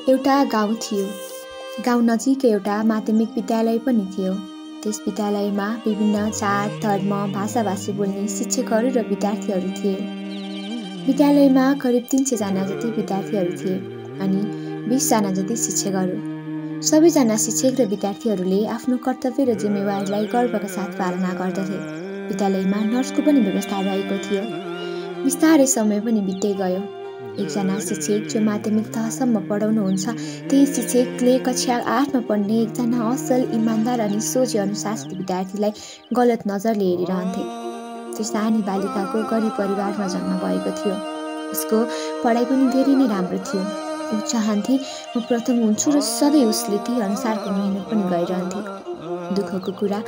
एउटा गाउँ थियो। गाउँ नजिकै एउटा माध्यमिक विद्यालय पनि थियो। त्यस विद्यालयमा विभिन्न जात, धर्म, भाषाभाषी बोल्ने शिक्षकहरू र विद्यार्थीहरू थिए। विद्यालयमा करिब 300 जना जति विद्यार्थीहरू थिए अनि 20 जना जति शिक्षकहरू। सबैजना शिक्षक र विद्यार्थीहरूले आफ्नो कर्तव्य र जिम्मेवारीलाई गर्वका साथ पालना गर्दथे। विद्यालयमा नर्सको पनि व्यवस्था रहेको थियो। बिस्तारै समय पनि बित्दै गयो। एकजना शिक्षक जो माध्यमिक तहसम्म पढाउनुहुन्छ, त्यही शिक्षकले कक्षा 8मा पढ्ने एकजना असल, इमान्दार अनि सोझी अनुशासित विद्यार्थीलाई गलत नजरले हेरिरहन्थे। त्यो सानी बालिकाको गरिब परिवारमा जन्म भएको थियो। उसको पढाइ पनि धेरै नै राम्रो थियो। ऊ चाहन्थे म प्रथम हुन्छु र सधैँ उसले त्यही अनुसारको मेहनत पनि गरिरहन्थे। दुःखको कुरा,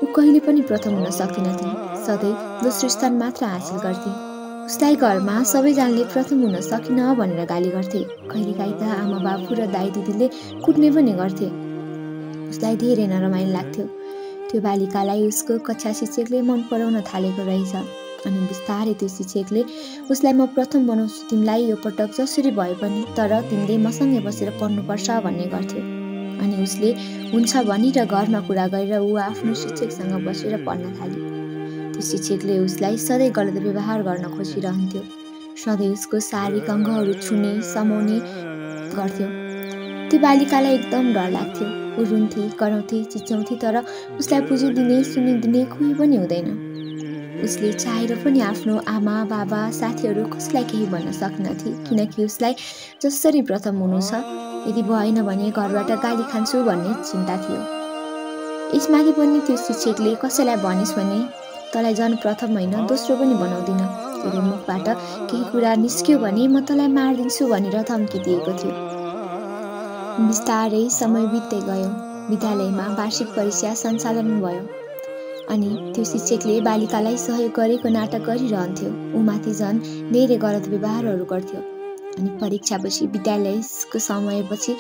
ऊ कहिले पनि प्रथम हुन सक्दिनथे। सधैँ दोस्रो स्थान मात्र हासिल गर्थे। उसलाई घरमा सबैजनाले प्रथम हुन सकिन भनेर गाली गर्थे। कहिलेकाहीँ त आमा बाबु र दाइ दिदीले कुट्ने पनि गर्थे। उसलाई धेरै नरमाइलो लाग्थ्यो। त्यो बालिकालाई उसको कक्षा शिक्षकले मन पराउन थालेको रहेछ। अनि बिस्तारै त्यो शिक्षकले उसलाई म प्रथम बनाउँछु तिमीलाई यो पटक जसरी भए पनि, तर तिमीले मसँगै बसेर पढ्नुपर्छ भन्ने गर्थ्यो। अनि उसले हुन्छ भनी र घरमा कुरा गरेर ऊ आफ्नो शिक्षकसँग बसेर पढ्न थाली। त्यो शिक्षकले उसलाई सधैँ गलत व्यवहार गर्न खोजिरहन्थ्यो। सधैँ उसको शारीरिक अङ्गहरू छुने, समाउने गर्थ्यो। त्यो बालिकालाई एकदम डर लाग्थ्यो। ऊ रुन्थे, कराउँथे, चिच्याउँथे, तर उसलाई बुझिदिने, सुनिदिने कोही पनि हुँदैन। उसले चाहेर पनि आफ्नो आमा, बाबा, साथीहरू कसलाई केही भन्न सक्नथे, किनकि उसलाई जसरी प्रथम हुनु छ, यदि भएन भने घरबाट गाली खान्छु भन्ने चिन्ता थियो। यसमाथि पनि त्यो शिक्षकले कसैलाई भनिस् भने तँलाई झन् प्रथम होइन दोस्रो पनि बनाउँदिन। तेरो मुखबाट केही कुरा निस्क्यो भने म तँलाई मारिदिन्छु भनेर धम्की दिएको थियो। बिस्तारै समय बित्दै गयो। विद्यालयमा वार्षिक परीक्षा सञ्चालन भयो अनि त्यो शिक्षकले बालिकालाई सहयोग गरेको नाटक गरिरहन्थ्यो। ऊमाथि झन् धेरै गलत व्यवहारहरू गर्थ्यो। अनि परीक्षापछि विद्यालयको समयपछि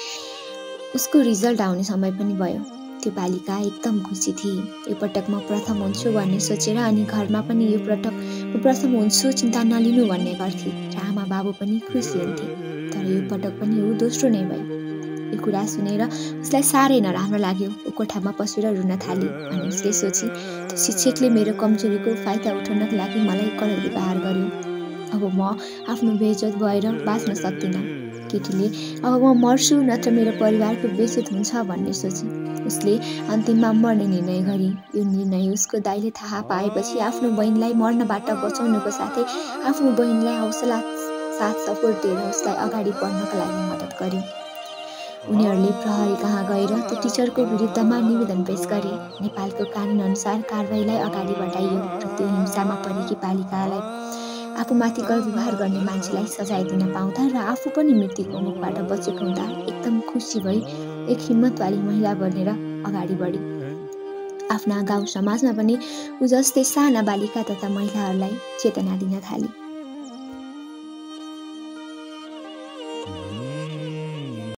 उसको रिजल्ट आउने समय पनि भयो। त्यो बालिका एकदम खुसी थिए। यो पटक म प्रथम हुन्छु भन्ने सोचेर अनि घरमा पनि यो पटक म प्रथम हुन्छु चिन्ता नलिनु भन्ने गर्थे र आमा बाबु पनि खुसी हुन्थे। तर यो पटक पनि ऊ दोस्रो नै भयो। यो कुरा सुनेर उसलाई साह्रै नराम्रो लाग्यो। ऊ कोठामा पसेर रुन थाली अनि उसले सोची त्यो शिक्षकले मेरो कमजोरीको फाइदा उठाउनको लागि मलाई गलत व्यवहार गर्यो। अब म आफ्नो बेइज्जत भएर बाँच्न सक्दिनँ। केटीले अब म मर्छु नत्र मेरो परिवारको बेइज्जत हुन्छ भन्ने सोची उसले अन्तिममा मर्ने निर्णय गरी। यो निर्णय उसको दाइले थाहा पाएपछि आफ्नो बहिनीलाई मर्नबाट बचाउनुको साथै आफ्नो बहिनीलाई हौसला साथ सपोर्ट दिएर उसलाई अगाडि बढ्नको लागि मद्दत गर्यो। उनीहरूले प्रहरी कहाँ गएर त्यो टिचरको विरुद्धमा निवेदन पेश गरे। नेपालको कानुन अनुसार कारबाहीलाई अगाडि बढाइयो र त्यो हिंसामा परेकी बालिकालाई आफूमाथि गलत व्यवहार गर्ने मान्छेलाई सजाय दिन पाउँदा र आफू पनि मृत्युको मुखबाट बचेको हुँदा एकदम खुसी भई एक हिम्मतवाली महिला बनेर अगाडि बढी। आफ्ना गाउँ समाजमा पनि ऊ जस्तै साना बालिका तथा महिलाहरूलाई चेतना दिन थाली।